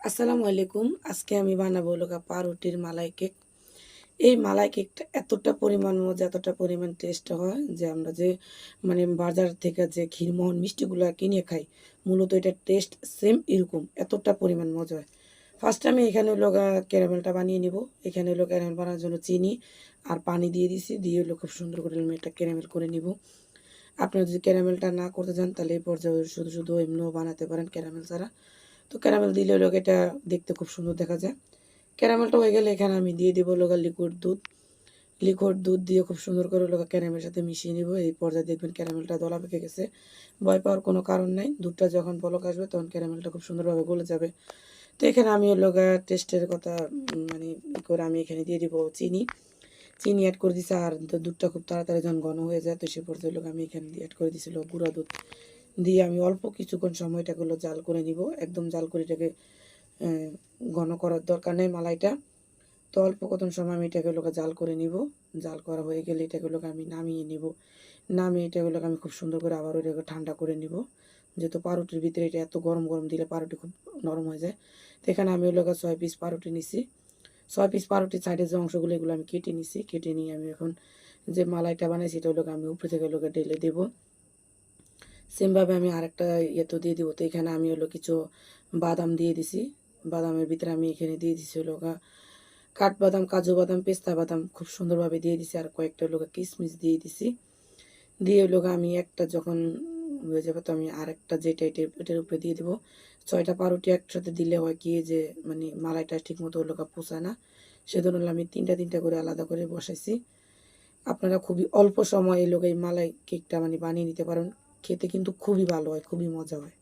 আসসালামু আলাইকুম। আজকে আমি বানাবো পাউরুটির মালাই কেক। এই মালাই কেকটা এতটা পরিমাণ মজা, এতটা পরিমাণ টেস্ট হয় যে আমরা যে বাজার থেকে যে ক্ষীরমোহন মিষ্টিগুলা কিনে খাই, মূলত এটার টেস্ট সেম এরকম, এতটা পরিমাণ মজা হয়। ফার্স্ট আমি এখানে ক্যারামেলটা বানিয়ে নিব। এখানে ক্যারামেল বানানোর জন্য চিনি আর পানি দিয়ে দিছি। দিয়ে খুব সুন্দর করে আমি এটা ক্যারামেল করে নিব। আপনারা যদি ক্যারামেলটা না করতে চান তাহলে এই পর্যায়ে শুধু এমনিও বানাতে পারেন ক্যারামেল ছাড়া। তো ক্যারামেল দিলে এটা দেখতে খুব সুন্দর দেখা যায়। ক্যারামেলটা হয়ে গেলে এখানে আমি দিয়ে দিব লিকুইড দুধ দিয়ে খুব সুন্দর করে ক্যারামেলের সাথে মিশিয়ে নিব। এই পর্যায়ে দেখবেন ক্যারামেলটা দলা পেকে গেছে। ভয় পাওয়ার কোনো কারণ নাই। দুধটা যখন বলক আসবে তখন ক্যারামেলটা খুব সুন্দরভাবে গলে যাবে। তো এখানে আমি টেস্টের কথা করে আমি এখানে দিয়ে দিব চিনি অ্যাড করে দিছি। আর দুধটা খুব তাড়াতাড়ি যখন ঘন হয়ে যায় তো সে পর্যায়ে আমি এখানে অ্যাড করে দিয়েছিল গুঁড়া দুধ। দিয়ে আমি অল্প কিছুক্ষণ সময় এটাকে জাল করে নিব। একদম জাল করে এটাকে ঘন করার দরকার নেই মালাইটা। তো অল্প কতক্ষণ সময় আমি এটাকে জাল করে নিব। জাল করা হয়ে গেলে এটাকে আমি নামিয়ে নিব। নামিয়ে এটাগুলোকে আমি খুব সুন্দর করে আবার এটাকে ঠান্ডা করে নিব। যেহেতু পাউরুটির ভিতরে এটা এত গরম গরম দিলে পাউরুটি খুব নরম হয়ে যায়। তো এখানে আমি 6 পিস পাউরুটি নিছি। 6 পিস পাউরুটির সাইডের যে অংশগুলো এগুলো আমি কেটে নিছি। কেটে নিয়ে আমি এখন যে মালাইটা বানাইছি এটা আমি উপরে থেকে ঢেলে দেবো। সেমভাবে আমি আরেকটা ইয়েতো দিয়ে দিব। তো এখানে আমি কিছু বাদাম দিয়ে দিছি। বাদামের ভিতরে আমি এখানে দিয়ে দিছি কাঠবাদাম, কাজু বাদাম, পেস্তা বাদাম খুব সুন্দরভাবে দিয়ে দিছি। আর কয়েকটা কিশমিশ দিয়ে দিছি। দিয়ে আমি একটা যখন হয়ে যাবে তো আমি আরেকটা যেটা এটার উপরে দিয়ে দেবো। 6টা পাউরুটি একসাথে দিলে হয় কি যে মালাইটা ঠিক মতো পোষায় না। সেজন্য আমি তিনটা করে আলাদা করে বসাইছি। আপনারা খুবই অল্প সময়ে এই মালাই কেকটা বানিয়ে নিতে পারেন। খেতে কিন্তু খুবই ভালো হয়, খুবই মজা হয়।